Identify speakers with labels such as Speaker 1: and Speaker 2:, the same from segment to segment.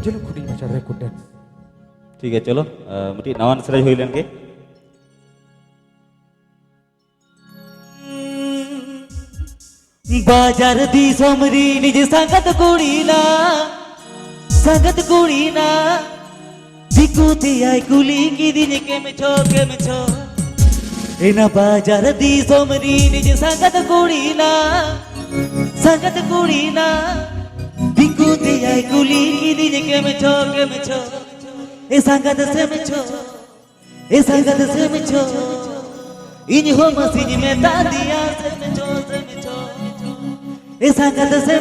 Speaker 1: चलो खुड़ी मचा record dance
Speaker 2: ठीक है चलो मटी नवान सराज हुई लेन के
Speaker 3: बाजार दी सोमरी निज संगत कुड़ी ना दिकुती आई कुली की दिन के में छो एना बाजार दी सोमरी निज संगत कुड़ी ना दिकुती आई कुली की दिन के में छो ए संगत से में छो इन हो मसीज में दादिया से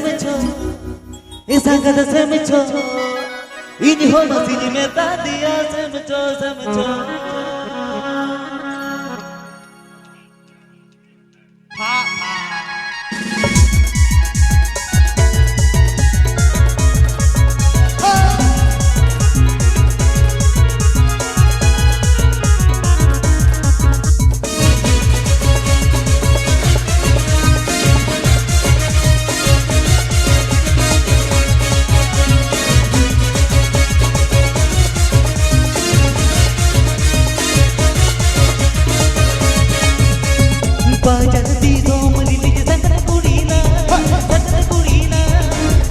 Speaker 3: में छो ए संगत से में छो इन हो मसीज में दादिया से में छो बाजार दी सोमरी निज संगत कुड़ी ना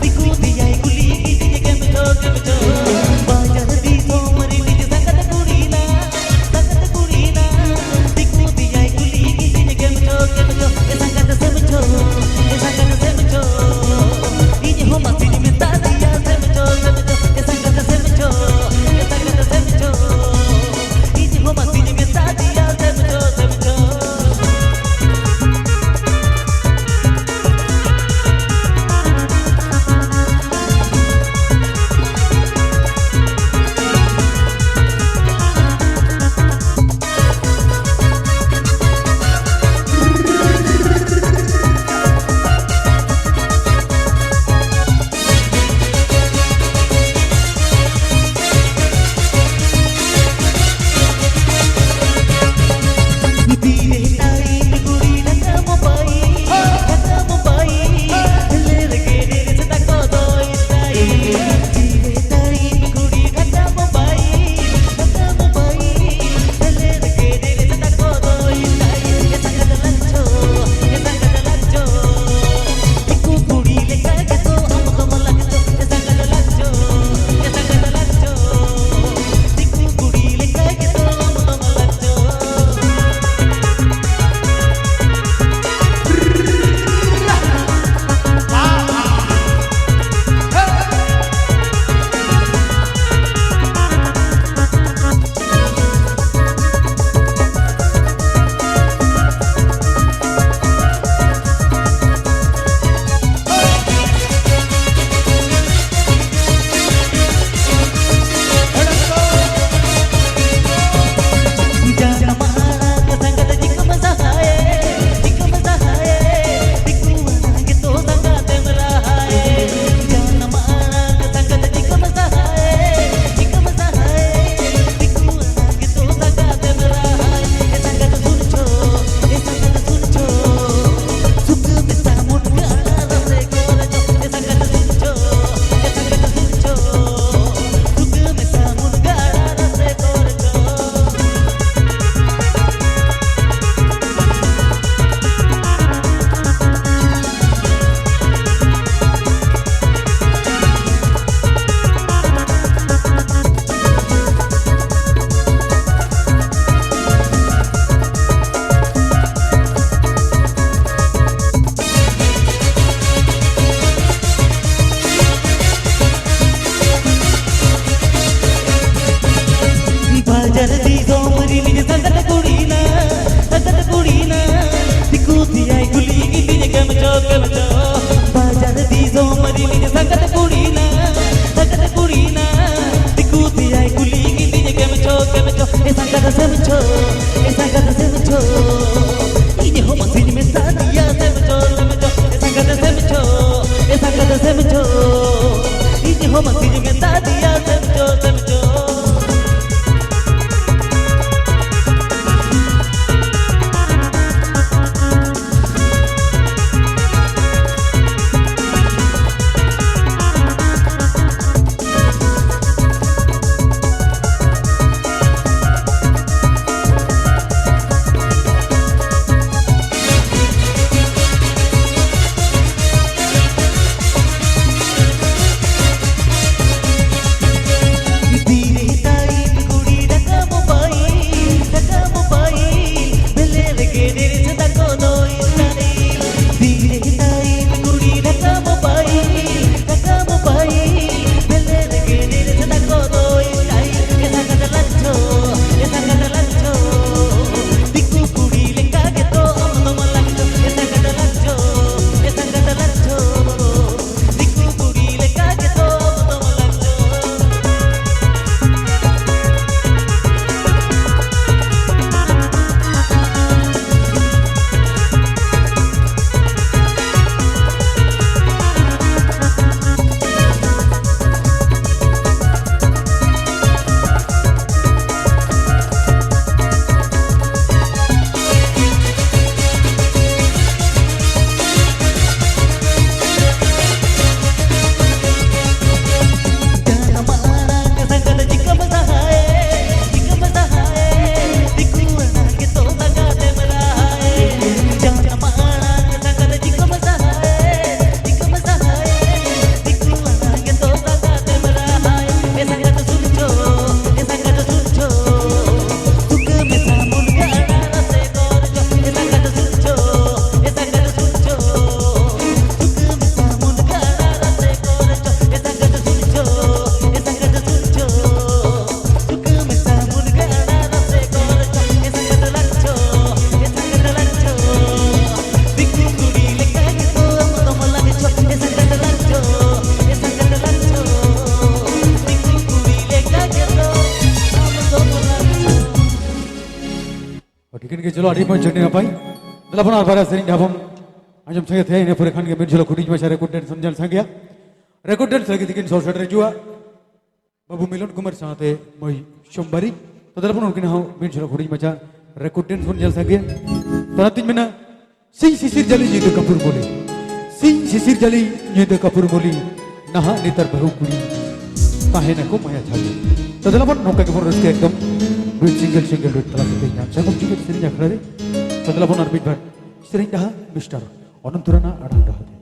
Speaker 3: दिकुती आई कुली की दिन के में छो बाजार दी सोमरी निज संगत कुड़ी ना दिकुती आई कुली की दिन के में छो ए संगत से में छो इन हो मसीज में दादिया से में छो ए संगत से में छो इन हो मसीज में दादिया से में छो जल्दी सोमरी निज संगत कुड़ी ना दिकुती आई कुली की दिन के में छो बाजार दी सोमरी निज संगत कुड़ी ना दिकुती आई कुली की दिन के में छो ए संगत से में छो इन हो मसीज में दादिया से में छो ए संगत से में छो इन हो मसीज में दादिया से में छो
Speaker 1: Ikan ke jelo adi pun jadi apa? Dalam pun arbara sering dalam anjam sangat है इन्हें पूरे खान के मेरे जलो खुदी में सारे कुट्टेन समझल संग्या रेकॉर्डेंस लगी थी कि 100 जुआ बाबू मिलन कुमार साथ है मई सोमवारी तो dalam pun उनके ना मेरे जलो खुदी में चा रेकॉर्डेंस समझल संग्या तो nanti mana sing sisir jali nyede kapur boli sing sisir jali nyede kapur boli nah nitar bahu kuli tahen aku maya thali to dalam pun nongka ke pun raske ekdom duit single duit telah kita saya pun juga sering jakrare to dalam pun arbit ban sering dah mister onam turana adang dah